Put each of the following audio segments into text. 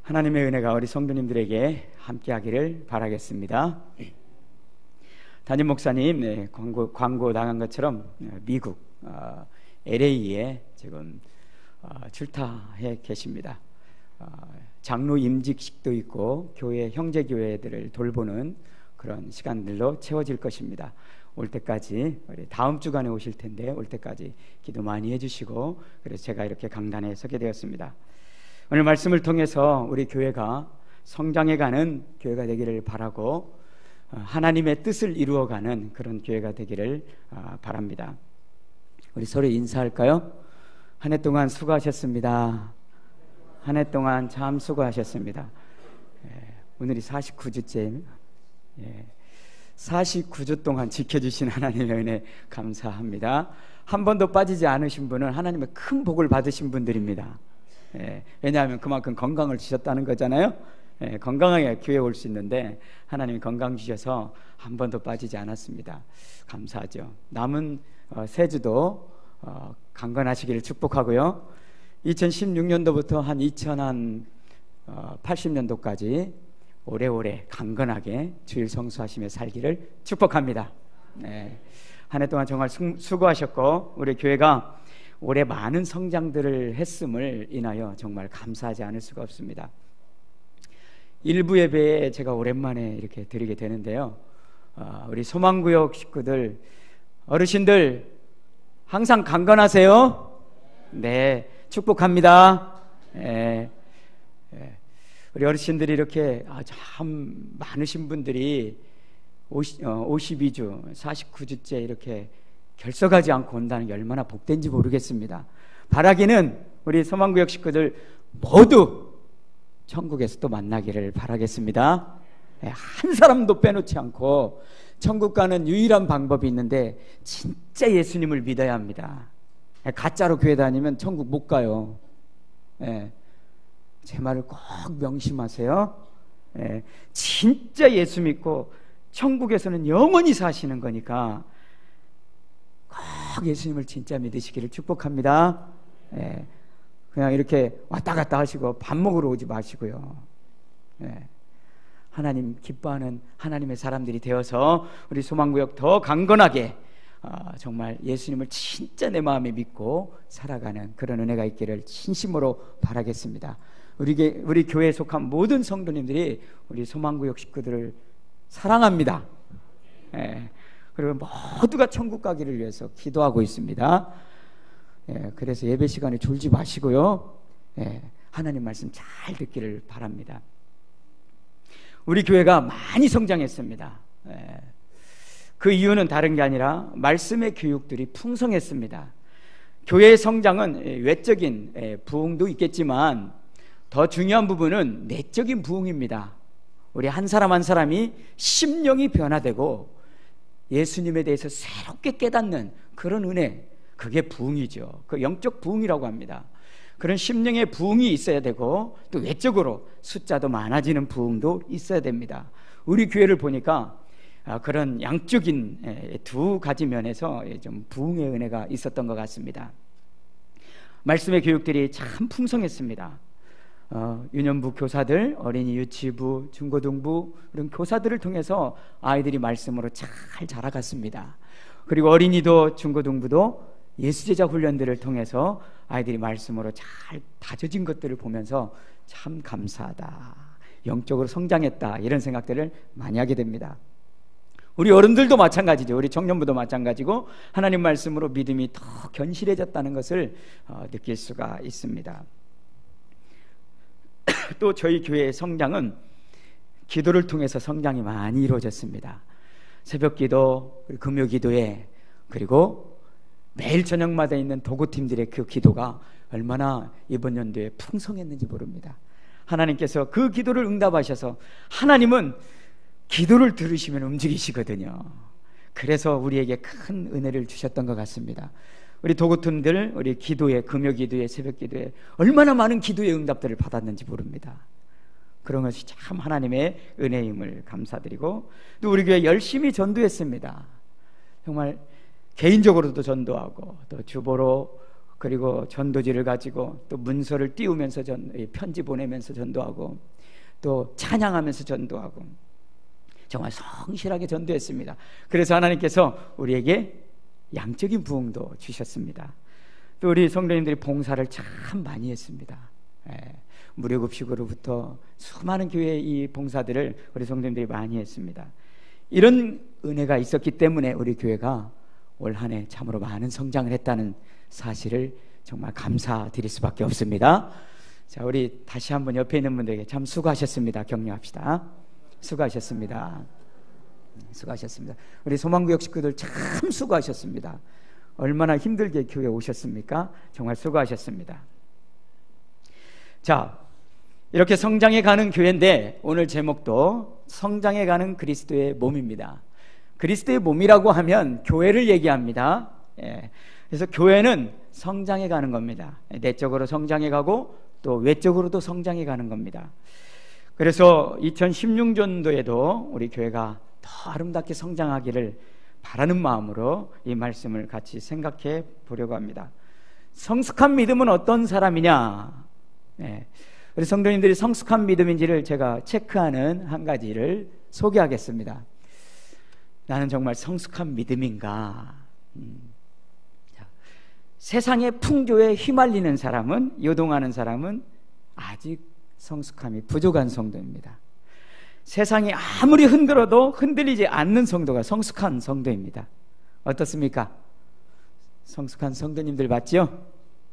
하나님의 은혜가 우리 성도님들에게 함께하기를 바라겠습니다. 담임 목사님 광고 나간 것처럼 미국 LA에 지금 출타해 계십니다. 장로 임직식도 있고 교회 형제교회들을 돌보는 그런 시간들로 채워질 것입니다. 올 때까지 다음 주간에 오실 텐데 올 때까지 기도 많이 해주시고, 그래서 제가 이렇게 강단에 서게 되었습니다. 오늘 말씀을 통해서 우리 교회가 성장해가는 교회가 되기를 바라고 하나님의 뜻을 이루어가는 그런 교회가 되기를 바랍니다. 우리 서로 인사할까요? 한 해 동안 수고하셨습니다. 한 해 동안 참 수고하셨습니다. 오늘이 49주째 49주 동안 지켜주신 하나님의 은혜 감사합니다. 한 번도 빠지지 않으신 분은 하나님의 큰 복을 받으신 분들입니다. 왜냐하면 그만큼 건강을 주셨다는 거잖아요. 건강하게 교회에 올 수 있는데 하나님이 건강 주셔서 한 번도 빠지지 않았습니다. 감사하죠. 남은 세 주도 강건하시기를 축복하고요. 2016년도부터 한 2080년도까지 오래오래 강건하게 주일 성수하시며 살기를 축복합니다. 한 해 동안 정말 수고하셨고, 우리 교회가 올해 많은 성장들을 했음을 인하여 정말 감사하지 않을 수가 없습니다. 일부 예배에 제가 오랜만에 이렇게 드리게 되는데요. 우리 소망구역 식구들, 어르신들 항상 강건하세요. 네, 축복합니다. 우리 어르신들이 이렇게 참 많으신 분들이 52주, 49주째 이렇게 결석하지 않고 온다는 게 얼마나 복된지 모르겠습니다. 바라기는 우리 소망구역 식구들 모두 천국에서 또 만나기를 바라겠습니다. 한 사람도 빼놓지 않고 천국 가는 유일한 방법이 있는데 진짜 예수님을 믿어야 합니다. 가짜로 교회 다니면 천국 못 가요. 제 말을 꼭 명심하세요. 진짜 예수 믿고 천국에서는 영원히 사시는 거니까 꼭 예수님을 진짜 믿으시기를 축복합니다. 그냥 이렇게 왔다 갔다 하시고 밥 먹으러 오지 마시고요. 하나님 기뻐하는 하나님의 사람들이 되어서 우리 소망구역 더 강건하게 정말 예수님을 진짜 내 마음에 믿고 살아가는 그런 은혜가 있기를 진심으로 바라겠습니다. 우리 교회에 속한 모든 성도님들이 우리 소망구역 식구들을 사랑합니다. 그리고 모두가 천국 가기를 위해서 기도하고 있습니다. 그래서 예배 시간에 졸지 마시고요. 하나님 말씀 잘 듣기를 바랍니다. 우리 교회가 많이 성장했습니다. 그 이유는 다른 게 아니라 말씀의 교육들이 풍성했습니다. 교회의 성장은 외적인 부흥도 있겠지만 더 중요한 부분은 내적인 부흥입니다. 우리 한 사람 한 사람이 심령이 변화되고 예수님에 대해서 새롭게 깨닫는 그런 은혜, 그게 부흥이죠. 그 영적 부흥이라고 합니다. 그런 심령의 부흥이 있어야 되고 또 외적으로 숫자도 많아지는 부흥도 있어야 됩니다. 우리 교회를 보니까 그런 양적인 두 가지 면에서 좀 부흥의 은혜가 있었던 것 같습니다. 말씀의 교육들이 참 풍성했습니다. 유년부 교사들, 어린이 유치부, 중고등부 이런 교사들을 통해서 아이들이 말씀으로 잘 자라갔습니다. 그리고 어린이도 중고등부도 예수제자 훈련들을 통해서 아이들이 말씀으로 잘 다져진 것들을 보면서 참 감사하다, 영적으로 성장했다, 이런 생각들을 많이 하게 됩니다. 우리 어른들도 마찬가지죠. 우리 청년부도 마찬가지고 하나님 말씀으로 믿음이 더 견실해졌다는 것을 느낄 수가 있습니다. 또 저희 교회의 성장은 기도를 통해서 성장이 많이 이루어졌습니다. 새벽기도, 금요기도에, 그리고 매일 저녁마다 있는 도구팀들의 그 기도가 얼마나 이번 연도에 풍성했는지 모릅니다. 하나님께서 그 기도를 응답하셔서 하나님은 기도를 들으시면 움직이시거든요. 그래서 우리에게 큰 은혜를 주셨던 것 같습니다. 우리 도구팀들, 우리 기도에, 금요기도에, 새벽기도에 얼마나 많은 기도의 응답들을 받았는지 모릅니다. 그런 것이 참 하나님의 은혜임을 감사드리고, 또 우리 교회 열심히 전도했습니다. 정말 개인적으로도 전도하고 또 주보로 그리고 전도지를 가지고 또 문서를 띄우면서 편지 보내면서 전도하고 또 찬양하면서 전도하고 정말 성실하게 전도했습니다. 그래서 하나님께서 우리에게 양적인 부흥도 주셨습니다. 또 우리 성도님들이 봉사를 참 많이 했습니다. 무료급식으로부터 수많은 교회의 이 봉사들을 우리 성도님들이 많이 했습니다. 이런 은혜가 있었기 때문에 우리 교회가 올 한 해 참으로 많은 성장을 했다는 사실을 정말 감사드릴 수밖에 없습니다. 자, 우리 다시 한번 옆에 있는 분들에게 참 수고하셨습니다. 격려합시다. 수고하셨습니다. 수고하셨습니다. 우리 소망구역 식구들 참 수고하셨습니다. 얼마나 힘들게 교회에 오셨습니까? 정말 수고하셨습니다. 자, 이렇게 성장해 가는 교회인데 오늘 제목도 성장해 가는 그리스도의 몸입니다. 그리스도의 몸이라고 하면 교회를 얘기합니다. 그래서 교회는 성장해 가는 겁니다. 내적으로 성장해 가고 또 외적으로도 성장해 가는 겁니다. 그래서 2016년도에도 우리 교회가 더 아름답게 성장하기를 바라는 마음으로 이 말씀을 같이 생각해 보려고 합니다. 성숙한 믿음은 어떤 사람이냐? 우리 성도님들이 성숙한 믿음인지를 제가 체크하는 한 가지를 소개하겠습니다. 나는 정말 성숙한 믿음인가? 세상의 풍조에 휘말리는 사람은, 요동하는 사람은 아직 성숙함이 부족한 성도입니다. 세상이 아무리 흔들어도 흔들리지 않는 성도가 성숙한 성도입니다. 어떻습니까? 성숙한 성도님들 맞죠?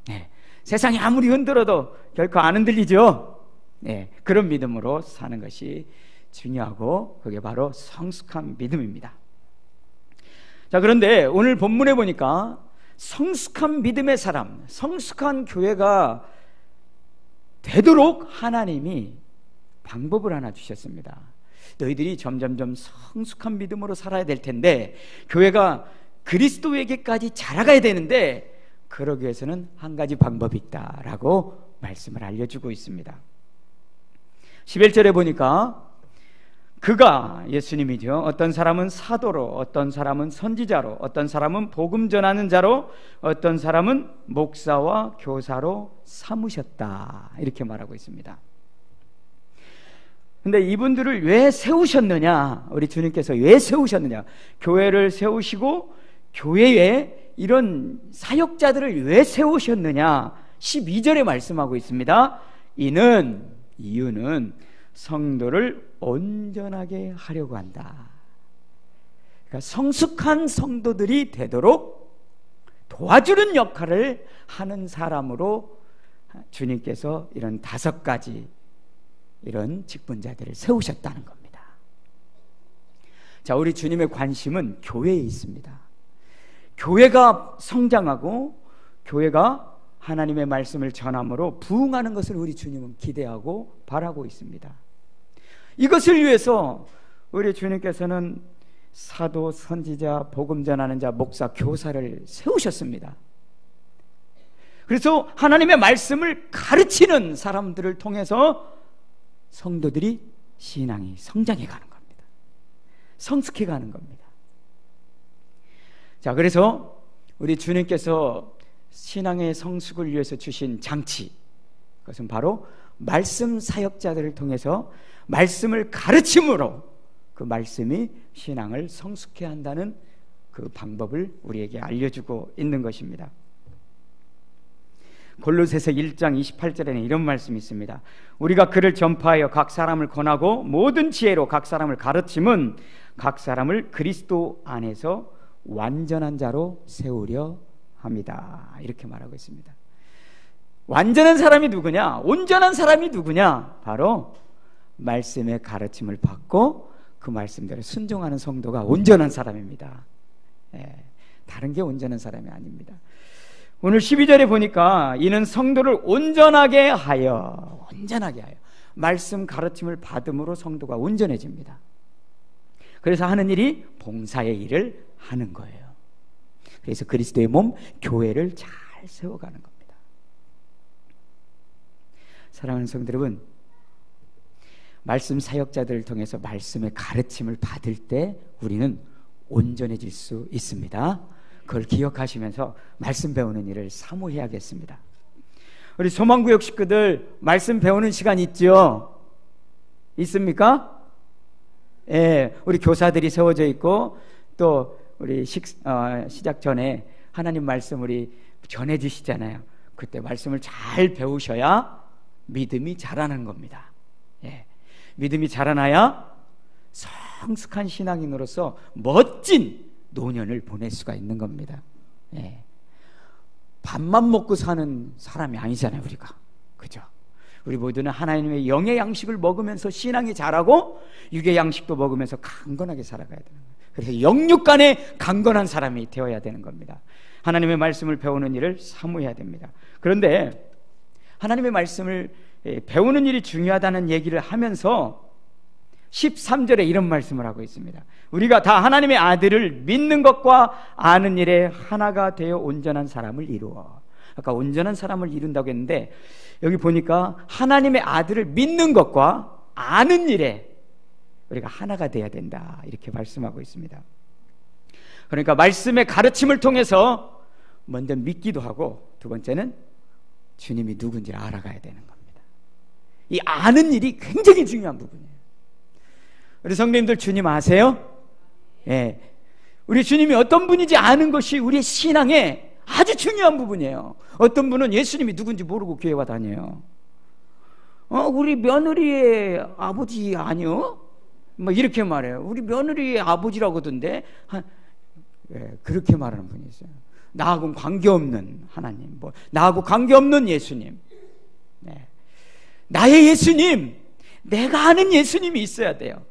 네. 세상이 아무리 흔들어도 결코 안 흔들리죠? 네. 그런 믿음으로 사는 것이 중요하고 그게 바로 성숙한 믿음입니다. 자, 그런데 오늘 본문에 보니까 성숙한 믿음의 사람, 성숙한 교회가 되도록 하나님이 방법을 하나 주셨습니다. 너희들이 점점점 성숙한 믿음으로 살아야 될 텐데 교회가 그리스도에게까지 자라가야 되는데 그러기 위해서는 한 가지 방법이 있다라고 말씀을 알려주고 있습니다. 11절에 보니까 그가, 예수님이죠, 어떤 사람은 사도로, 어떤 사람은 선지자로, 어떤 사람은 복음 전하는 자로, 어떤 사람은 목사와 교사로 삼으셨다, 이렇게 말하고 있습니다. 근데 이분들을 왜 세우셨느냐? 우리 주님께서 왜 세우셨느냐? 교회를 세우시고 교회에 이런 사역자들을 왜 세우셨느냐? 12절에 말씀하고 있습니다. 이유는 성도를 온전하게 하려고 한다. 그러니까 성숙한 성도들이 되도록 도와주는 역할을 하는 사람으로 주님께서 이런 5가지 이런 직분자들을 세우셨다는 겁니다. 자, 우리 주님의 관심은 교회에 있습니다. 교회가 성장하고 교회가 하나님의 말씀을 전함으로 부흥하는 것을 우리 주님은 기대하고 바라고 있습니다. 이것을 위해서 우리 주님께서는 사도, 선지자, 복음 전하는 자, 목사, 교사를 세우셨습니다. 그래서 하나님의 말씀을 가르치는 사람들을 통해서 성도들이 신앙이 성장해 가는 겁니다. 성숙해 가는 겁니다. 자, 그래서 우리 주님께서 신앙의 성숙을 위해서 주신 장치, 그것은 바로 말씀 사역자들을 통해서 말씀을 가르침으로 그 말씀이 신앙을 성숙해 한다는 그 방법을 우리에게 알려주고 있는 것입니다. 골로새서 1장 28절에는 이런 말씀이 있습니다. 우리가 그를 전파하여 각 사람을 권하고 모든 지혜로 각 사람을 가르침은 각 사람을 그리스도 안에서 완전한 자로 세우려 합니다. 이렇게 말하고 있습니다. 완전한 사람이 누구냐? 온전한 사람이 누구냐? 바로 말씀의 가르침을 받고 그 말씀대로 순종하는 성도가 온전한 사람입니다. 다른 게 온전한 사람이 아닙니다. 오늘 12절에 보니까 이는 성도를 온전하게 하여 말씀 가르침을 받음으로 성도가 온전해집니다. 그래서 하는 일이 봉사의 일을 하는 거예요. 그래서 그리스도의 몸 교회를 잘 세워가는 겁니다. 사랑하는 성도 여러분, 말씀 사역자들을 통해서 말씀의 가르침을 받을 때 우리는 온전해질 수 있습니다. 그걸 기억하시면서 말씀 배우는 일을 사모해야겠습니다. 우리 소망구역 식구들 말씀 배우는 시간 있죠? 있습니까? 예, 우리 교사들이 세워져 있고 또 우리 시작 전에 하나님 말씀 우리 전해주시잖아요. 그때 말씀을 잘 배우셔야 믿음이 자라는 겁니다. 예, 믿음이 자라나야 성숙한 신앙인으로서 멋진 노년을 보낼 수가 있는 겁니다. 예. 밥만 먹고 사는 사람이 아니잖아요, 우리가. 그죠? 우리 모두는 하나님의 영의 양식을 먹으면서 신앙이 자라고 육의 양식도 먹으면서 강건하게 살아가야 되는 거예요. 그래서 영육 간에 강건한 사람이 되어야 되는 겁니다. 하나님의 말씀을 배우는 일을 사모해야 됩니다. 그런데 하나님의 말씀을 배우는 일이 중요하다는 얘기를 하면서 13절에 이런 말씀을 하고 있습니다. 우리가 다 하나님의 아들을 믿는 것과 아는 일에 하나가 되어 온전한 사람을 이루어. 아까 온전한 사람을 이룬다고 했는데 여기 보니까 하나님의 아들을 믿는 것과 아는 일에 우리가 하나가 돼야 된다, 이렇게 말씀하고 있습니다. 그러니까 말씀의 가르침을 통해서 먼저 믿기도 하고, 두 번째는 주님이 누군지를 알아가야 되는 겁니다. 이 아는 일이 굉장히 중요한 부분이에요. 우리 성도님들 주님 아세요? 예. 우리 주님이 어떤 분인지 아는 것이 우리의 신앙의 아주 중요한 부분이에요. 어떤 분은 예수님이 누군지 모르고 교회 와 다녀요. 우리 며느리의 아버지 아니요? 뭐 이렇게 말해요. 우리 며느리의 아버지라고던데. 예, 그렇게 말하는 분이 있어요. 나하고는 관계없는 하나님, 나하고 관계없는 예수님. 네. 나의 예수님, 내가 아는 예수님이 있어야 돼요.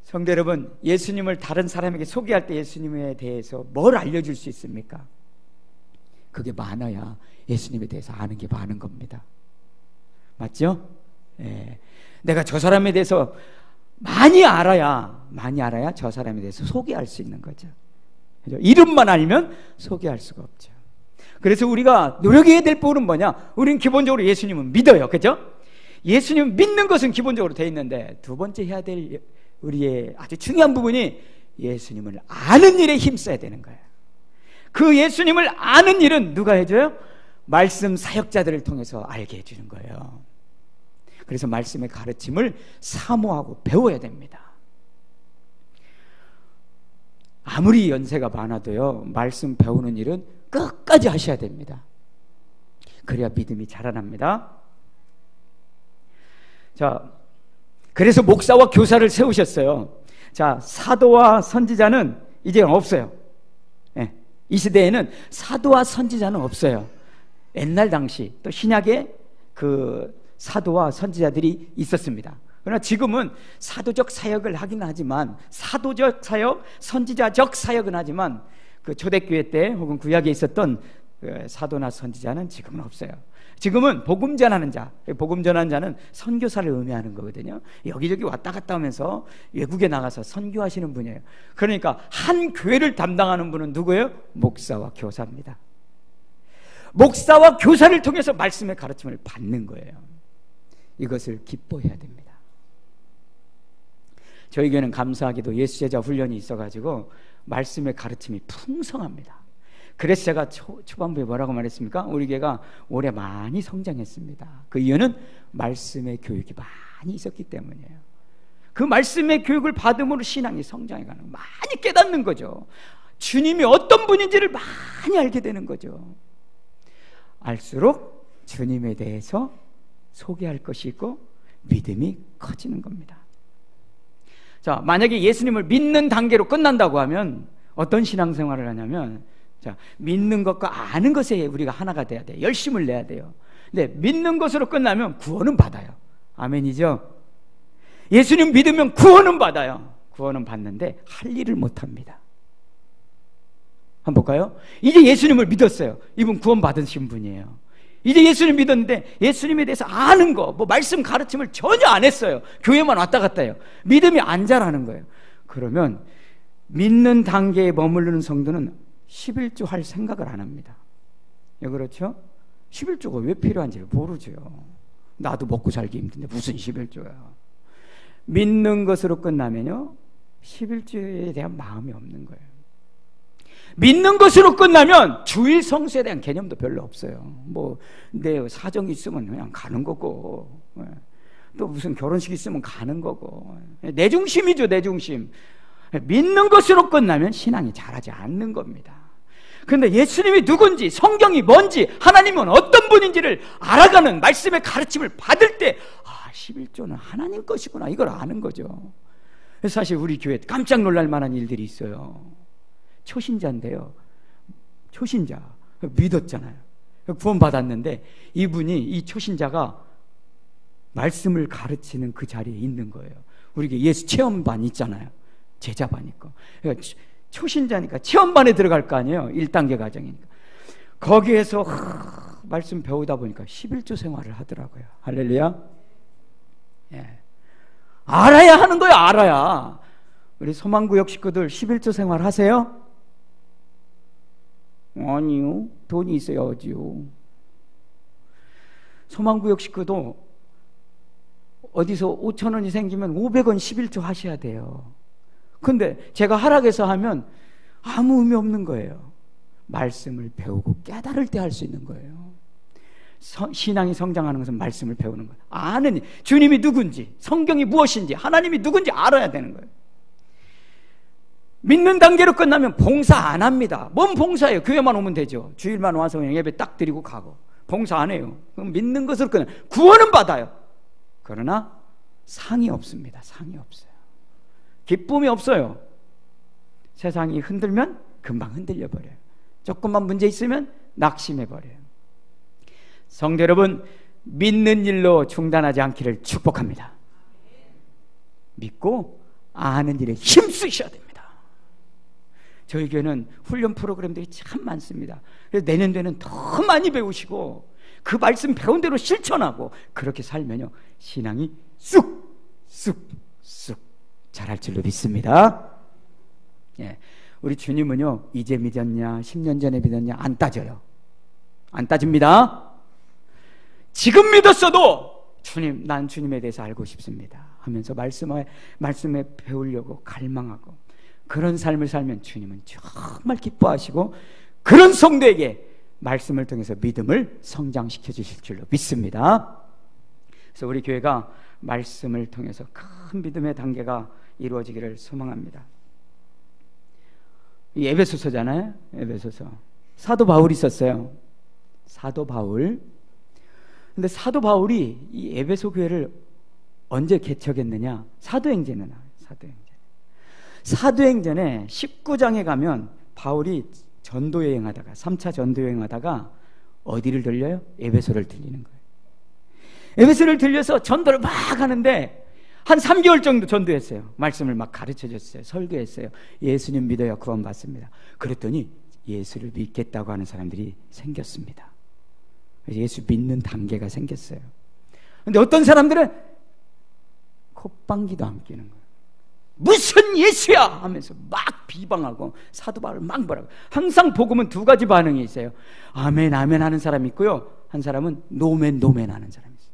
성도 여러분, 예수님을 다른 사람에게 소개할 때 예수님에 대해서 뭘 알려줄 수 있습니까? 그게 많아야 예수님에 대해서 아는 게 많은 겁니다. 맞죠? 예. 내가 저 사람에 대해서 많이 알아야 저 사람에 대해서 소개할 수 있는 거죠. 그죠? 이름만 알면 소개할 수가 없죠. 그래서 우리가 노력해야 될 부분은 뭐냐? 우리는 기본적으로 예수님은 믿어요. 그죠? 예수님 믿는 것은 기본적으로 돼 있는데, 두 번째 해야 될 우리의 아주 중요한 부분이 예수님을 아는 일에 힘써야 되는 거예요. 그 예수님을 아는 일은 누가 해줘요? 말씀 사역자들을 통해서 알게 해주는 거예요. 그래서 말씀의 가르침을 사모하고 배워야 됩니다. 아무리 연세가 많아도요, 말씀 배우는 일은 끝까지 하셔야 됩니다. 그래야 믿음이 자라납니다. 자, 그래서 목사와 교사를 세우셨어요. 자, 사도와 선지자는 이제 없어요. 예, 이 시대에는 사도와 선지자는 없어요. 옛날 당시 또 신약에 그 사도와 선지자들이 있었습니다. 그러나 지금은 사도적 사역을 하긴 하지만, 사도적 사역, 선지자적 사역은 하지만 그 초대교회 때 혹은 구약에 있었던 그 사도나 선지자는 지금은 없어요. 지금은 복음 전하는 자, 복음 전하는 자는 선교사를 의미하는 거거든요. 여기저기 왔다 갔다 하면서 외국에 나가서 선교하시는 분이에요. 그러니까 한 교회를 담당하는 분은 누구예요? 목사와 교사입니다. 목사와 교사를 통해서 말씀의 가르침을 받는 거예요. 이것을 기뻐해야 됩니다. 저희 교회는 감사하게도 예수제자 훈련이 있어가지고 말씀의 가르침이 풍성합니다. 그래서 제가 초반부에 뭐라고 말했습니까? 우리 교회가 올해 많이 성장했습니다. 그 이유는 말씀의 교육이 많이 있었기 때문이에요. 그 말씀의 교육을 받음으로 신앙이 성장해가는 거예요. 많이 깨닫는 거죠. 주님이 어떤 분인지를 많이 알게 되는 거죠. 알수록 주님에 대해서 소개할 것이 있고 믿음이 커지는 겁니다. 자, 만약에 예수님을 믿는 단계로 끝난다고 하면 어떤 신앙생활을 하냐면, 자, 믿는 것과 아는 것에 우리가 하나가 돼야 돼요. 열심을 내야 돼요. 근데 믿는 것으로 끝나면 구원은 받아요. 아멘이죠? 예수님 믿으면 구원은 받아요. 구원은 받는데 할 일을 못합니다. 한번 볼까요? 이제 예수님을 믿었어요. 이분 구원 받으신 분이에요. 이제 예수님 믿었는데 예수님에 대해서 아는 거, 말씀 가르침을 전혀 안 했어요. 교회만 왔다 갔다 해요. 믿음이 안 자라는 거예요. 그러면 믿는 단계에 머무르는 성도는 11조 할 생각을 안 합니다. 그렇죠? 11조가 왜 필요한지를 모르죠. 나도 먹고 살기 힘든데 무슨 11조야. 믿는 것으로 끝나면요, 11조에 대한 마음이 없는 거예요. 믿는 것으로 끝나면 주일 성수에 대한 개념도 별로 없어요. 뭐 내 사정이 있으면 그냥 가는 거고, 또 무슨 결혼식 있으면 가는 거고, 내 중심이죠, 내 중심. 믿는 것으로 끝나면 신앙이 자라지 않는 겁니다. 그런데 예수님이 누군지, 성경이 뭔지, 하나님은 어떤 분인지를 알아가는 말씀의 가르침을 받을 때 11조는 하나님 것이구나, 이걸 아는 거죠. 사실 우리 교회 깜짝 놀랄 만한 일들이 있어요. 초신자인데요, 초신자 믿었잖아요. 구원 받았는데 이분이, 이 초신자가 말씀을 가르치는 그 자리에 있는 거예요. 우리 예수 체험반 있잖아요, 제자반 있고. 그러니까 초신자니까 체험반에 들어갈 거 아니에요, 1단계 과정이니까. 거기에서 말씀 배우다 보니까 11조 생활을 하더라고요. 할렐루야. 예. 알아야 하는 거예요, 알아야. 우리 소망구역 식구들 11조 생활 하세요? 아니요, 돈이 있어야지요. 소망구역 식구도 어디서 5,000원이 생기면 500원 11조 하셔야 돼요. 근데 제가 하락해서 하면 아무 의미 없는 거예요. 말씀을 배우고 깨달을 때 할 수 있는 거예요. 신앙이 성장하는 것은 말씀을 배우는 거예요. 아는, 주님이 누군지, 성경이 무엇인지, 하나님이 누군지 알아야 되는 거예요. 믿는 단계로 끝나면 봉사 안 합니다. 뭔 봉사예요? 교회만 오면 되죠. 주일만 와서 그냥 예배 딱 드리고 가고. 봉사 안 해요. 그럼 믿는 것으로 끝나요. 구원은 받아요. 그러나 상이 없습니다. 상이 없어요. 기쁨이 없어요. 세상이 흔들면 금방 흔들려 버려요. 조금만 문제 있으면 낙심해 버려요. 성도 여러분, 믿는 일로 중단하지 않기를 축복합니다. 믿고 아는 일에 힘쓰셔야 됩니다. 저희 교회는 훈련 프로그램들이 참 많습니다. 그래서 내년도에는 더 많이 배우시고 그 말씀 배운 대로 실천하고 그렇게 살면요, 신앙이 쑥쑥쑥 자랄 줄로 믿습니다. 예, 우리 주님은요, 이제 믿었냐 10년 전에 믿었냐 안 따져요. 안 따집니다. 지금 믿었어도 주님, 난 주님에 대해서 알고 싶습니다 하면서 말씀에 배우려고 갈망하고 그런 삶을 살면 주님은 정말 기뻐하시고 그런 성도에게 말씀을 통해서 믿음을 성장시켜 주실 줄로 믿습니다. 그래서 우리 교회가 말씀을 통해서 큰 믿음의 단계가 이루어지기를 소망합니다. 이 에베소서잖아요. 에베소서. 사도 바울이 있었어요. 사도 바울. 근데 사도 바울이 이 에베소 교회를 언제 개척했느냐? 사도행전에 나와요. 사도행전에 19장에 가면 바울이 전도여행하다가 3차 전도여행하다가 어디를 들려요? 에베소를 들리는 거예요. 에베소를 들려서 전도를 막 하는데 한 3개월 정도 전도했어요. 말씀을 막 가르쳐줬어요. 설교했어요. 예수님 믿어야 구원 받습니다. 그랬더니 예수를 믿겠다고 하는 사람들이 생겼습니다. 예수 믿는 단계가 생겼어요. 근데 어떤 사람들은 콧방귀도 안 끼는 거예요. 무슨 예수야 하면서 막 비방하고 사도 바울을 막 뭐라고. 항상 복음은 두 가지 반응이 있어요. 아멘 아멘 하는 사람이 있고요, 한 사람은 노멘 노멘 하는 사람이 있어요.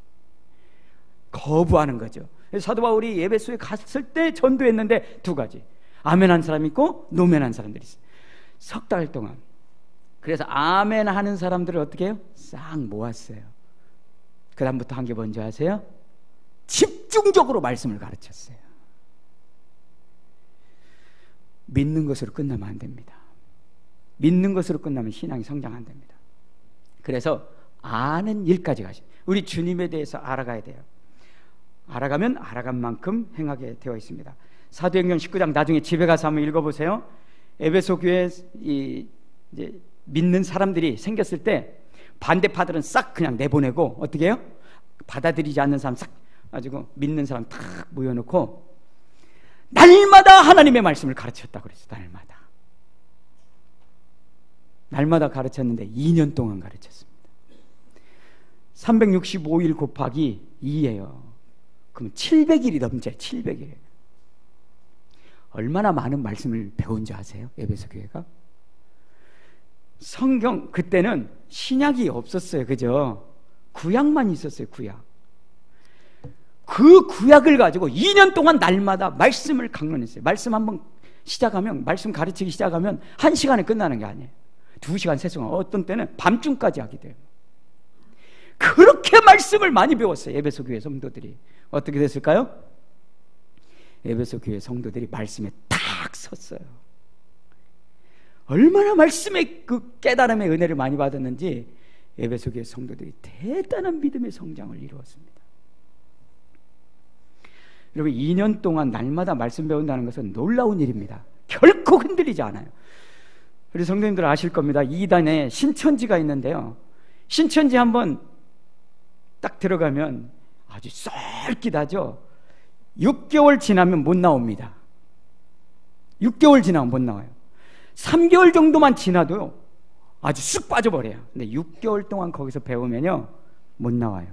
거부하는 거죠. 사도 바울이 에베소에 갔을 때 전도했는데 두 가지, 아멘 하는 사람이 있고 노멘 하는 사람들이 있어요. 석 달 동안. 그래서 아멘 하는 사람들을 어떻게 해요? 싹 모았어요. 그 다음부터 한 게 뭔지 아세요? 집중적으로 말씀을 가르쳤어요. 믿는 것으로 끝나면 안 됩니다. 믿는 것으로 끝나면 신앙이 성장 안 됩니다. 그래서 아는 일까지 가시. 우리 주님에 대해서 알아가야 돼요. 알아가면 알아간 만큼 행하게 되어 있습니다. 사도행전 19장 나중에 집에 가서 한번 읽어보세요. 에베소 교회에 이제 믿는 사람들이 생겼을 때 반대파들은 싹 그냥 내보내고 어떻게 해요? 받아들이지 않는 사람 싹 가지고 믿는 사람 탁 모여놓고 날마다 하나님의 말씀을 가르쳤다고 그랬어요. 날마다 가르쳤는데 2년 동안 가르쳤습니다. 365일 곱하기 2예요. 그럼 700일이 넘죠. 700일. 얼마나 많은 말씀을 배운지 아세요? 에베소 교회가? 성경, 그때는 신약이 없었어요. 그죠? 구약만 있었어요. 구약. 그 구약을 가지고 2년 동안 날마다 말씀을 강론했어요. 말씀 한번 시작하면, 말씀 가르치기 시작하면 1시간에 끝나는 게 아니에요. 2시간, 3시간, 어떤 때는 밤중까지 하게 돼요. 그렇게 말씀을 많이 배웠어요. 에베소 교회 성도들이. 어떻게 됐을까요? 에베소 교회 성도들이 말씀에 딱 섰어요. 얼마나 말씀의 그 깨달음의 은혜를 많이 받았는지 에베소 교회 성도들이 대단한 믿음의 성장을 이루었습니다. 여러분, 2년 동안 날마다 말씀 배운다는 것은 놀라운 일입니다. 결코 흔들리지 않아요. 우리 성도님들 아실 겁니다. 2단에 신천지가 있는데요, 신천지 한번 딱 들어가면 아주 쏠깃하죠. 6개월 지나면 못 나옵니다. 6개월 지나면 못 나와요. 3개월 정도만 지나도요 아주 쑥 빠져버려요. 근데 6개월 동안 거기서 배우면요 못 나와요.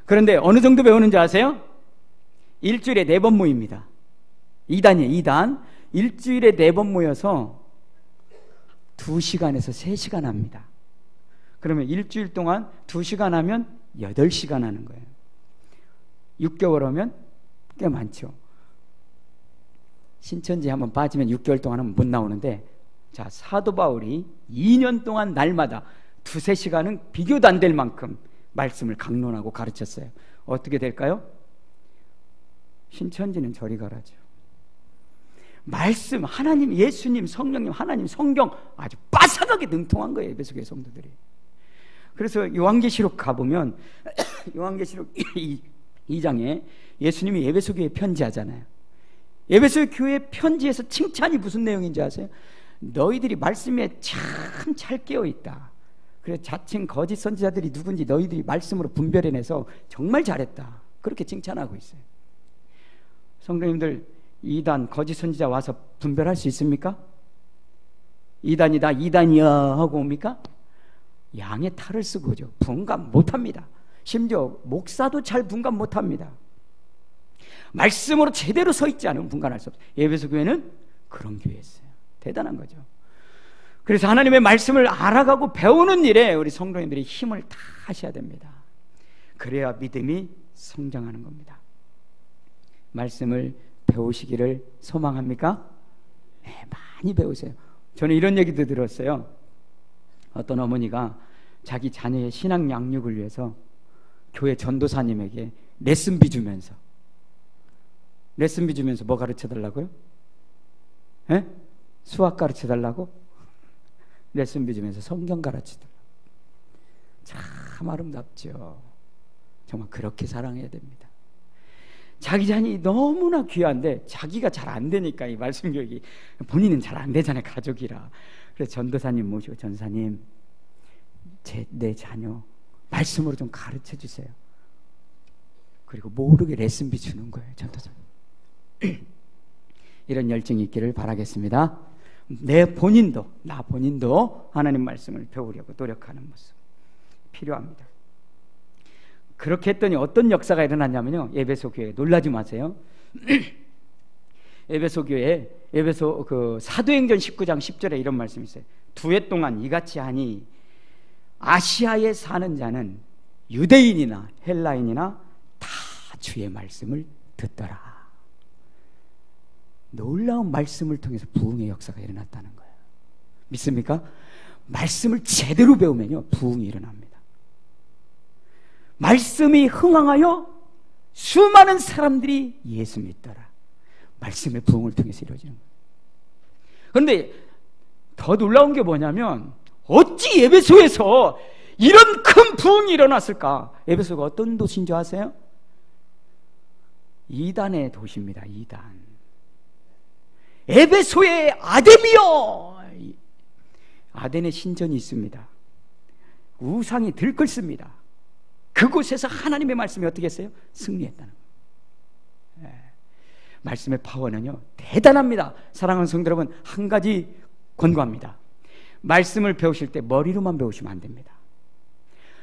그런데 어느 정도 배우는지 아세요? 일주일에 4번 모입니다. 2단이에요. 2단. 일주일에 4번 모여서 2시간에서 3시간 합니다. 그러면 일주일 동안 2시간 하면 8시간 하는 거예요. 6개월 하면 꽤 많죠. 신천지 한번 빠지면 6개월 동안 하면 못 나오는데, 자, 사도 바울이 2년 동안 날마다 2-3시간은 비교도 안 될 만큼 말씀을 강론하고 가르쳤어요. 어떻게 될까요? 신천지는 저리 가라죠. 말씀, 하나님, 예수님, 성령님, 하나님, 성경 아주 빠삭하게 능통한 거예요, 에베소 교회 성도들이. 그래서 요한계시록 가보면 요한계시록 2장에 예수님이 에베소 교회에 편지하잖아요. 에베소 교회 편지에서 칭찬이 무슨 내용인지 아세요? 너희들이 말씀에 참 잘 깨어있다. 그래서 자칭 거짓 선지자들이 누군지 너희들이 말씀으로 분별해내서 정말 잘했다. 그렇게 칭찬하고 있어요. 성도님들, 2단 거짓 선지자 와서 분별할 수 있습니까? 2단이다, 2단이야 하고 옵니까? 양의 탈을 쓰고 오죠. 분간 못합니다. 심지어 목사도 잘 분간 못합니다. 말씀으로 제대로 서 있지 않으면 분간할 수 없어요. 에베소 교회는 그런 교회였어요. 대단한 거죠. 그래서 하나님의 말씀을 알아가고 배우는 일에 우리 성도님들이 힘을 다 하셔야 됩니다. 그래야 믿음이 성장하는 겁니다. 말씀을 배우시기를 소망합니까? 네, 많이 배우세요. 저는 이런 얘기도 들었어요. 어떤 어머니가 자기 자녀의 신앙 양육을 위해서 교회 전도사님에게 레슨비 주면서 뭐 가르쳐 달라고요? 예? 수학 가르쳐 달라고? 레슨비 주면서 성경 가르쳐 달라고. 참 아름답죠. 정말 그렇게 사랑해야 됩니다. 자기 자녀이 너무나 귀한데 자기가 잘 안 되니까 이 말씀 교육이, 본인은 잘 안 되잖아요, 가족이라. 그래서 전도사님 모시고, 전사님, 내 자녀 말씀으로 좀 가르쳐 주세요. 그리고 모르게 레슨비 주는 거예요, 전도사님. 이런 열정이 있기를 바라겠습니다. 나 본인도 하나님 말씀을 배우려고 노력하는 모습 필요합니다. 그렇게 했더니 어떤 역사가 일어났냐면요, 에베소 교회, 놀라지 마세요. 에베소 교회, 에베소 그 사도행전 19장 10절에 이런 말씀이 있어요. 2해 동안 이같이 하니 아시아에 사는 자는 유대인이나 헬라인이나 다 주의 말씀을 듣더라. 놀라운 말씀을 통해서 부흥의 역사가 일어났다는 거예요. 믿습니까? 말씀을 제대로 배우면요, 부흥이 일어납니다. 말씀이 흥황하여 수많은 사람들이 예수 믿더라. 말씀의 부흥을 통해서 이루어지는 거예요. 그런데 더 놀라운 게 뭐냐면, 어찌 에베소에서 이런 큰 부흥이 일어났을까? 에베소가 어떤 도시인 줄 아세요? 2단의 도시입니다. 2단. 에베소의 아데미어, 아덴의 신전이 있습니다. 우상이 들끓습니다. 그곳에서 하나님의 말씀이 어떻게 했어요? 승리했다는 거예요. 말씀의 파워는요 대단합니다. 사랑하는 성도 여러분, 한 가지 권고합니다. 말씀을 배우실 때 머리로만 배우시면 안 됩니다.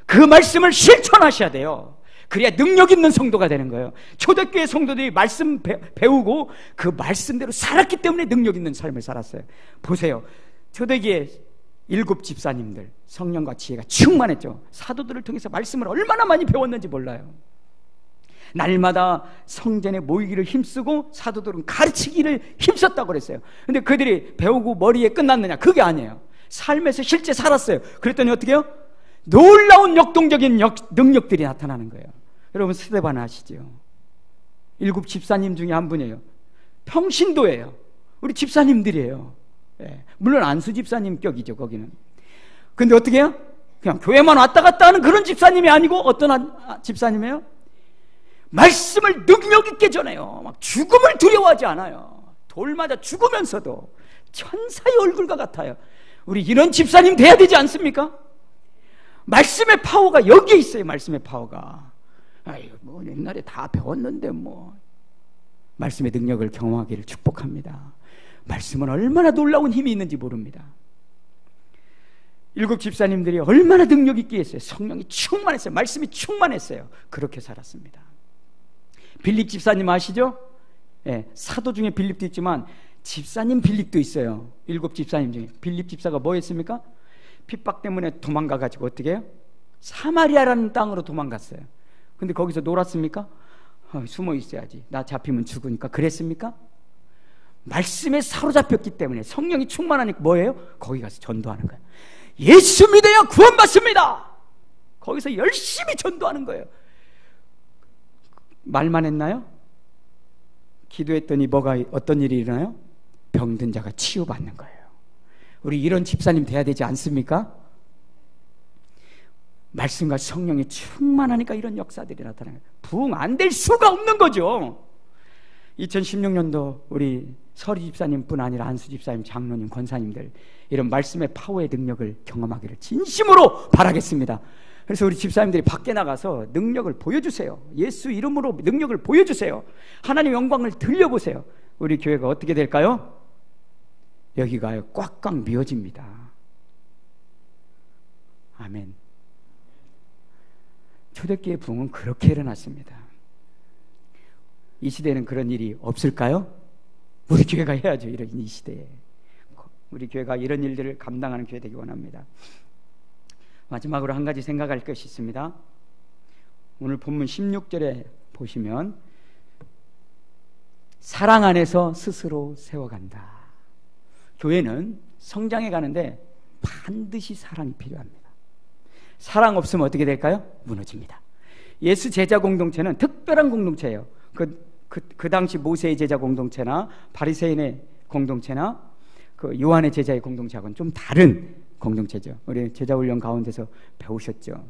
그 말씀을 실천하셔야 돼요. 그래야 능력 있는 성도가 되는 거예요. 초대교회 성도들이 말씀 배우고 그 말씀대로 살았기 때문에 능력 있는 삶을 살았어요. 보세요, 초대교회 7 집사님들 성령과 지혜가 충만했죠. 사도들을 통해서 말씀을 얼마나 많이 배웠는지 몰라요. 날마다 성전에 모이기를 힘쓰고 사도들은 가르치기를 힘썼다고 그랬어요. 근데 그들이 배우고 머리에 끝났느냐? 그게 아니에요. 삶에서 실제 살았어요. 그랬더니 어떻게 해요? 놀라운 역동적인 능력들이 나타나는 거예요. 여러분 스데반 아시죠? 7 집사님 중에 한 분이에요. 평신도예요. 우리 집사님들이에요. 예. 물론 안수 집사님 격이죠 거기는. 근데 어떻게 해요? 그냥 교회만 왔다 갔다 하는 그런 집사님이 아니고 어떤 집사님이에요? 말씀을 능력 있게 전해요. 막 죽음을 두려워하지 않아요. 돌 맞아 죽으면서도 천사의 얼굴과 같아요. 우리 이런 집사님 돼야 되지 않습니까? 말씀의 파워가 여기에 있어요. 말씀의 파워가. 아유, 뭐 옛날에 다 배웠는데 뭐. 말씀의 능력을 경험하기를 축복합니다. 말씀은 얼마나 놀라운 힘이 있는지 모릅니다. 7 집사님들이 얼마나 능력 있게 했어요. 성령이 충만했어요. 말씀이 충만했어요. 그렇게 살았습니다. 빌립 집사님 아시죠? 예, 사도 중에 빌립도 있지만 집사님 빌립도 있어요. 7 집사님 중에. 빌립 집사가 뭐 했습니까? 핍박 때문에 도망가가지고 어떻게 해요? 사마리아라는 땅으로 도망갔어요. 근데 거기서 놀았습니까? 숨어 있어야지. 나 잡히면 죽으니까. 그랬습니까? 말씀에 사로잡혔기 때문에 성령이 충만하니까 뭐예요? 거기 가서 전도하는 거예요. 예수 믿어야 구원받습니다. 거기서 열심히 전도하는 거예요. 말만 했나요? 기도했더니 어떤 일이 일어나요? 병든 자가 치유받는 거예요. 우리 이런 집사님 돼야 되지 않습니까? 말씀과 성령이 충만하니까 이런 역사들이 나타나요. 부흥 안 될 수가 없는 거죠. 2016년도 우리 서리 집사님뿐 아니라 안수 집사님, 장로님, 권사님들 이런 말씀의 파워의 능력을 경험하기를 진심으로 바라겠습니다. 그래서 우리 집사님들이 밖에 나가서 능력을 보여주세요. 예수 이름으로 능력을 보여주세요. 하나님의 영광을 들려보세요. 우리 교회가 어떻게 될까요? 여기가 꽉꽉 미어집니다. 아멘. 초대교회 부흥은 그렇게 일어났습니다. 이 시대에는 그런 일이 없을까요? 우리 교회가 해야죠. 이런 이 시대에 우리 교회가 이런 일들을 감당하는 교회 되기 원합니다. 마지막으로 한 가지 생각할 것이 있습니다. 오늘 본문 16절에 보시면 사랑 안에서 스스로 세워간다. 교회는 성장해 가는데 반드시 사랑이 필요합니다. 사랑 없으면 어떻게 될까요? 무너집니다. 예수 제자 공동체는 특별한 공동체예요. 그 당시 모세의 제자 공동체나 바리새인의 공동체나 그 요한의 제자의 공동체하고는 좀 다른 공동체죠. 우리 제자 훈련 가운데서 배우셨죠.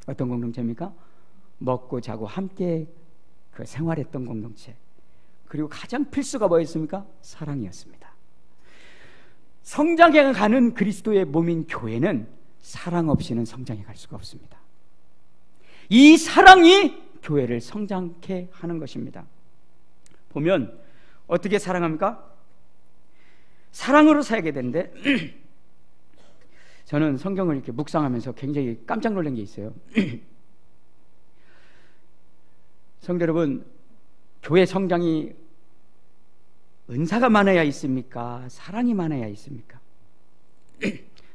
어떤 공동체입니까? 먹고 자고 함께 그 생활했던 공동체. 그리고 가장 필수가 뭐였습니까? 사랑이었습니다. 성장해 가는 그리스도의 몸인 교회는 사랑 없이는 성장해 갈 수가 없습니다. 이 사랑이 교회를 성장케 하는 것입니다. 보면 어떻게 사랑합니까? 사랑으로 살게 되는데 저는 성경을 이렇게 묵상하면서 굉장히 깜짝 놀란 게 있어요. 성도 여러분, 교회 성장이 은사가 많아야 있습니까? 사랑이 많아야 있습니까?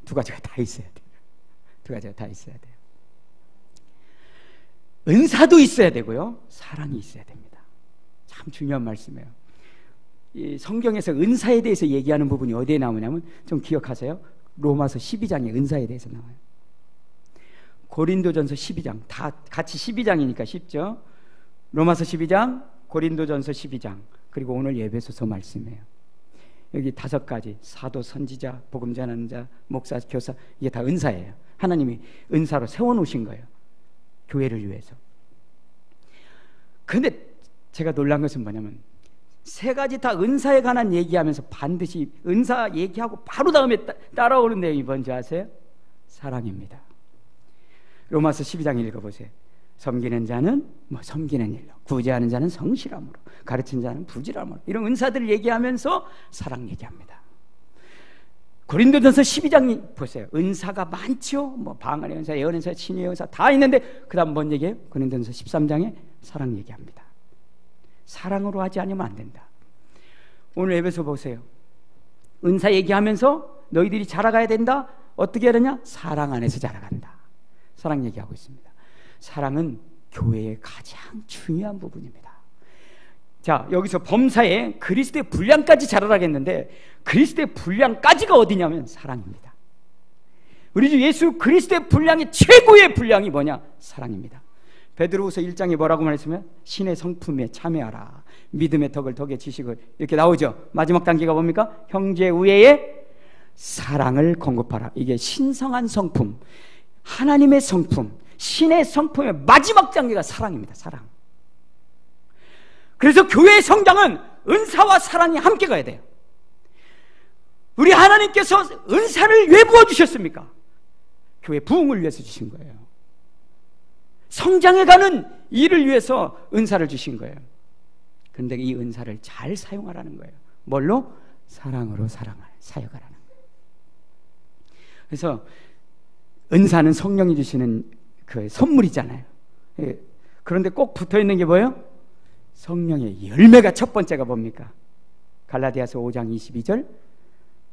두 가지가 다 있어야 돼요. 두 가지가 다 있어야 돼요. 은사도 있어야 되고요, 사랑이 있어야 됩니다. 참 중요한 말씀이에요. 이 성경에서 은사에 대해서 얘기하는 부분이 어디에 나오냐면, 좀 기억하세요. 로마서 12장에 은사에 대해서 나와요. 고린도전서 12장, 다 같이 12장이니까 쉽죠. 로마서 12장, 고린도전서 12장, 그리고 오늘 에베소서 말씀이에요. 여기 5가지, 사도, 선지자, 복음 전하는 자, 목사, 교사, 이게 다 은사예요. 하나님이 은사로 세워놓으신 거예요, 교회를 위해서. 그런데 제가 놀란 것은 뭐냐면, 3가지 다 은사에 관한 얘기하면서 반드시 은사 얘기하고 바로 다음에 따라오는 내용이 뭔지 아세요? 사랑입니다. 로마서 12장 읽어보세요. 섬기는 자는 섬기는 일로, 구제하는 자는 성실함으로, 가르치는 자는 부지런함으로, 이런 은사들을 얘기하면서 사랑 얘기합니다. 고린도전서 12장 보세요. 은사가 많죠. 방언의 은사, 예언의 은사, 친위의 은사 다 있는데 그 다음 뭔 얘기예요? 고린도전서 13장에 사랑 얘기합니다. 사랑으로 하지 않으면 안 된다. 오늘 에베소 보세요. 은사 얘기하면서 너희들이 자라가야 된다. 어떻게 하느냐? 사랑 안에서 자라간다. 사랑 얘기하고 있습니다. 사랑은 교회의 가장 중요한 부분입니다. 자, 여기서 범사에 그리스도의 분량까지 자라라겠는데 그리스도의 분량까지가 어디냐면 사랑입니다. 우리 주 예수 그리스도의 분량의 최고의 분량이 뭐냐? 사랑입니다. 베드로후서 1장에 뭐라고 말했으면 신의 성품에 참여하라. 믿음의 덕을 덕의 지식을 이렇게 나오죠. 마지막 단계가 뭡니까? 형제 우애의 사랑을 공급하라. 이게 신성한 성품, 하나님의 성품, 신의 성품의 마지막 단계가 사랑입니다. 사랑. 그래서 교회의 성장은 은사와 사랑이 함께 가야 돼요. 우리 하나님께서 은사를 왜 부어주셨습니까? 교회 부흥을 위해서 주신 거예요. 성장해가는 일을 위해서 은사를 주신 거예요. 그런데 이 은사를 잘 사용하라는 거예요. 뭘로? 사랑으로 사역하라는 거예요. 그래서 은사는 성령이 주시는 그 선물이잖아요. 그런데 꼭 붙어있는 게 뭐예요? 성령의 열매가 첫 번째가 뭡니까? 갈라디아서 5장 22절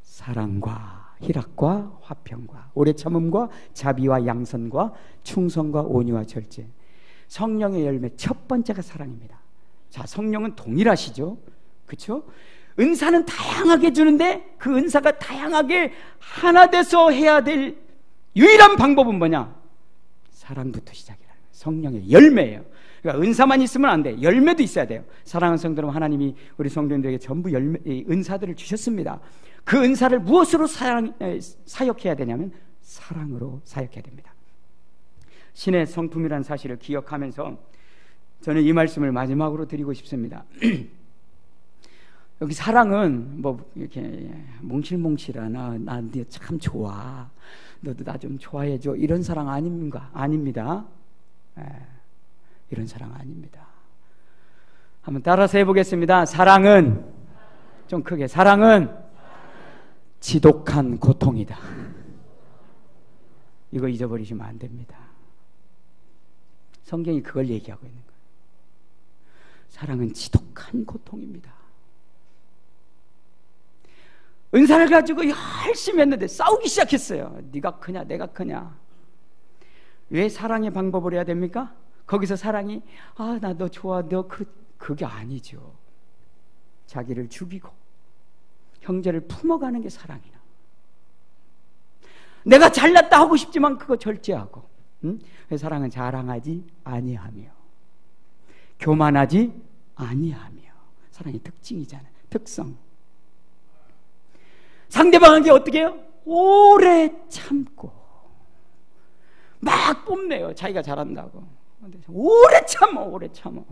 사랑과 희락과 화평과 오래 참음과 자비와 양선과 충성과 온유와 절제. 성령의 열매 첫 번째가 사랑입니다. 자, 성령은 동일하시죠? 그렇죠? 은사는 다양하게 주는데 그 은사가 다양하게 하나 돼서 해야 될 유일한 방법은 뭐냐? 사랑부터 시작이라는 거예요. 성령의 열매예요. 그러니까 은사만 있으면 안 돼. 열매도 있어야 돼요. 사랑하는 성도는 하나님이 우리 성도님들에게 전부 은사들을 주셨습니다. 그 은사를 무엇으로 사역해야 되냐면 사랑으로 사역해야 됩니다. 신의 성품이라는 사실을 기억하면서 저는 이 말씀을 마지막으로 드리고 싶습니다. 여기 사랑은 뭐 이렇게 몽실몽실하나 나 너 참 좋아, 너도 나 좀 좋아해줘, 이런 사랑 아닙니까? 아닙니다. 이런 사랑 아닙니다. 한번 따라서 해보겠습니다. 사랑은, 좀 크게, 사랑은 지독한 고통이다. 이거 잊어버리시면 안 됩니다. 성경이 그걸 얘기하고 있는 거예요. 사랑은 지독한 고통입니다. 은사를 가지고 열심히 했는데 싸우기 시작했어요. 네가 크냐 내가 크냐. 왜 사랑의 방법을 해야 됩니까? 거기서 사랑이 나 너 좋아, 너 그게 아니죠. 자기를 죽이고 형제를 품어가는 게 사랑이야. 내가 잘났다 하고 싶지만 그거 절제하고. 사랑은 자랑하지 아니하며 교만하지 아니하며. 사랑의 특징이잖아요. 특성. 상대방에게 어떻게 해요? 오래 참고 막 뽐내요. 자기가 잘한다고. 오래 참어.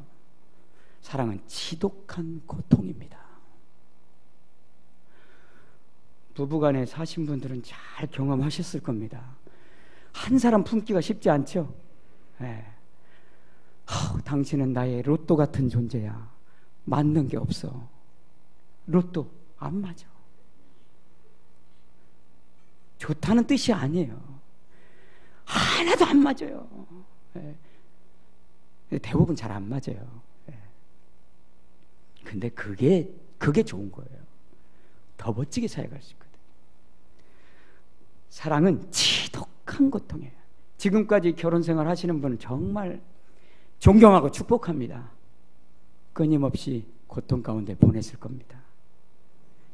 사랑은 지독한 고통입니다. 부부간에 사신 분들은 잘 경험하셨을 겁니다. 한 사람 품기가 쉽지 않죠? 네. 당신은 나의 로또 같은 존재야. 맞는 게 없어. 로또 안 맞아. 좋다는 뜻이 아니에요. 하나도 안 맞아요. 네. 대부분 잘 안 맞아요. 네. 근데 그게 좋은 거예요. 더 멋지게 사역할 수 있거든요. 사랑은 지독한 고통이에요. 지금까지 결혼 생활 하시는 분은 정말 존경하고 축복합니다. 끊임없이 고통 가운데 보냈을 겁니다.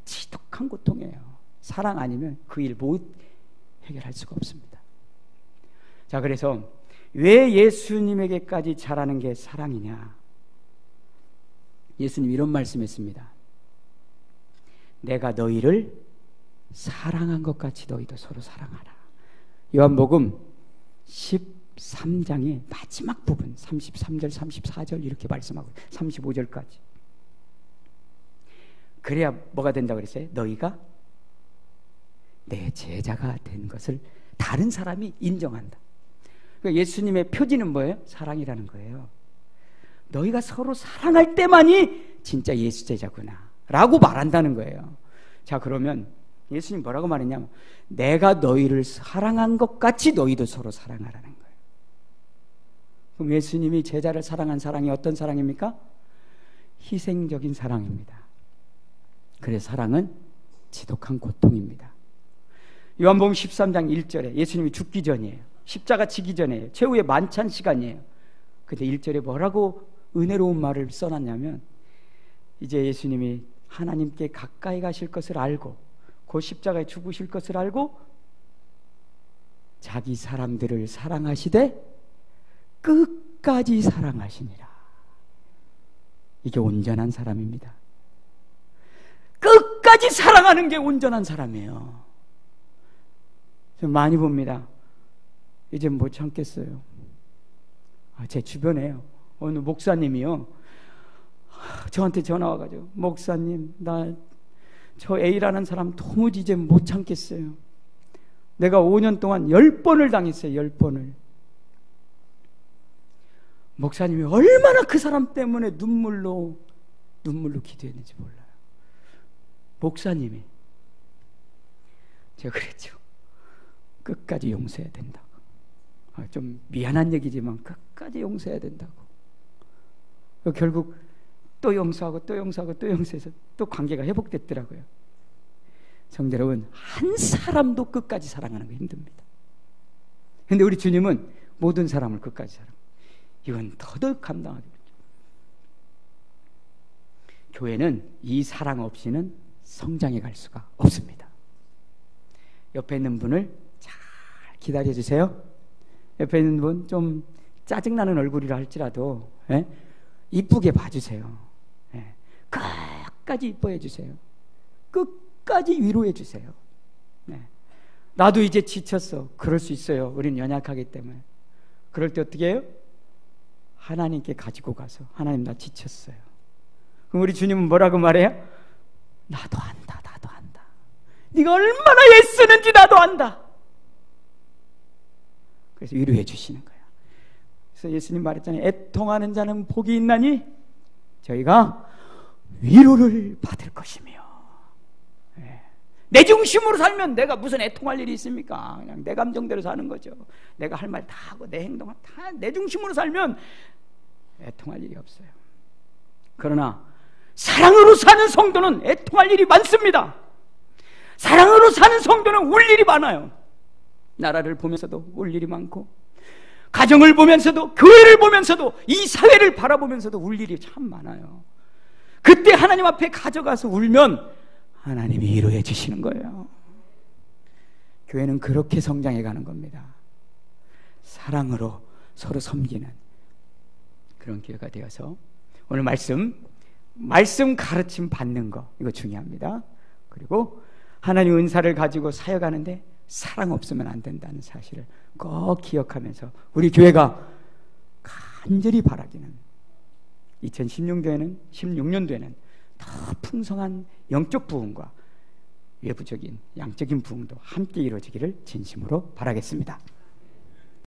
지독한 고통이에요. 사랑 아니면 그 일 못 해결할 수가 없습니다. 자, 그래서 왜 예수님에게까지 잘하는 게 사랑이냐? 예수님 이런 말씀했습니다. 내가 너희를 사랑한 것 같이 너희도 서로 사랑하라. 요한복음 13장의 마지막 부분 33절 34절 이렇게 말씀하고 35절까지. 그래야 뭐가 된다고 그랬어요? 너희가 내 제자가 된 것을 다른 사람이 인정한다. 그러니까 예수님의 표지는 뭐예요? 사랑이라는 거예요. 너희가 서로 사랑할 때만이 진짜 예수 제자구나 라고 말한다는 거예요. 자, 그러면 예수님 뭐라고 말했냐면 내가 너희를 사랑한 것 같이 너희도 서로 사랑하라는 거예요. 그럼 예수님이 제자를 사랑한 사랑이 어떤 사랑입니까? 희생적인 사랑입니다. 그래서 사랑은 지독한 고통입니다. 요한복음 13장 1절에 예수님이 죽기 전이에요. 십자가 지기 전이에요. 최후의 만찬 시간이에요. 근데 1절에 뭐라고 은혜로운 말을 써놨냐면, 이제 예수님이 하나님께 가까이 가실 것을 알고 곧 십자가에 죽으실 것을 알고 자기 사람들을 사랑하시되 끝까지 사랑하시니라. 이게 온전한 사람입니다. 끝까지 사랑하는 게 온전한 사람이에요. 좀 많이 봅니다. 이제 못 참겠어요. 제 주변에요, 어느 목사님이요, 저한테 전화 와가지고, 목사님, 저 A라는 사람 도무지 이제 못 참겠어요. 내가 5년 동안 10번을 당했어요. 10번을. 목사님이 얼마나 그 사람 때문에 눈물로 기도했는지 몰라요. 목사님이. 제가 그랬죠. 끝까지 용서해야 된다고. 좀 미안한 얘기지만 끝까지 용서해야 된다고. 결국 또 용서하고 또 용서하고 또 용서해서 또 관계가 회복됐더라고요. 성도 여러분, 한 사람도 끝까지 사랑하는 거 힘듭니다. 근데 우리 주님은 모든 사람을 끝까지 사랑해요. 이건 더더욱 감당하기 어렵죠. 교회는 이 사랑 없이는 성장해 갈 수가 없습니다. 옆에 있는 분을 잘 기다려 주세요. 옆에 있는 분 좀 짜증나는 얼굴이라 할지라도 이쁘게 봐주세요. 끝까지 이뻐해 주세요. 끝까지 위로해 주세요. 나도 이제 지쳤어. 그럴 수 있어요. 우리는 연약하기 때문에. 그럴 때 어떻게 해요? 하나님께 가지고 가서, 하나님 나 지쳤어요. 그럼 우리 주님은 뭐라고 말해요? 나도 안다. 나도 안다. 네가 얼마나 애쓰는지 나도 안다. 그래서 위로해 주시는 거예요. 그래서 예수님 말했잖아요. 애통하는 자는 복이 있나니 저희가 위로를 받을 것이며. 내 중심으로 살면 내가 무슨 애통할 일이 있습니까? 그냥 내 감정대로 사는 거죠. 내가 할 말 다 하고 내 행동 다 내 중심으로 살면 애통할 일이 없어요. 그러나 사랑으로 사는 성도는 애통할 일이 많습니다. 사랑으로 사는 성도는 울 일이 많아요. 나라를 보면서도 울 일이 많고, 가정을 보면서도, 교회를 보면서도, 이 사회를 바라보면서도 울 일이 참 많아요. 그때 하나님 앞에 가져가서 울면 하나님이 위로해 주시는 거예요. 교회는 그렇게 성장해 가는 겁니다. 사랑으로 서로 섬기는 그런 교회가 되어서, 오늘 말씀 가르침 받는 거, 이거 중요합니다. 그리고 하나님 은사를 가지고 사역하는데 사랑 없으면 안 된다는 사실을 꼭 기억하면서 우리 교회가 간절히 바라기는 2016년도에는 더 풍성한 영적 부흥과 외부적인 양적인 부흥도 함께 이루어지기를 진심으로 바라겠습니다.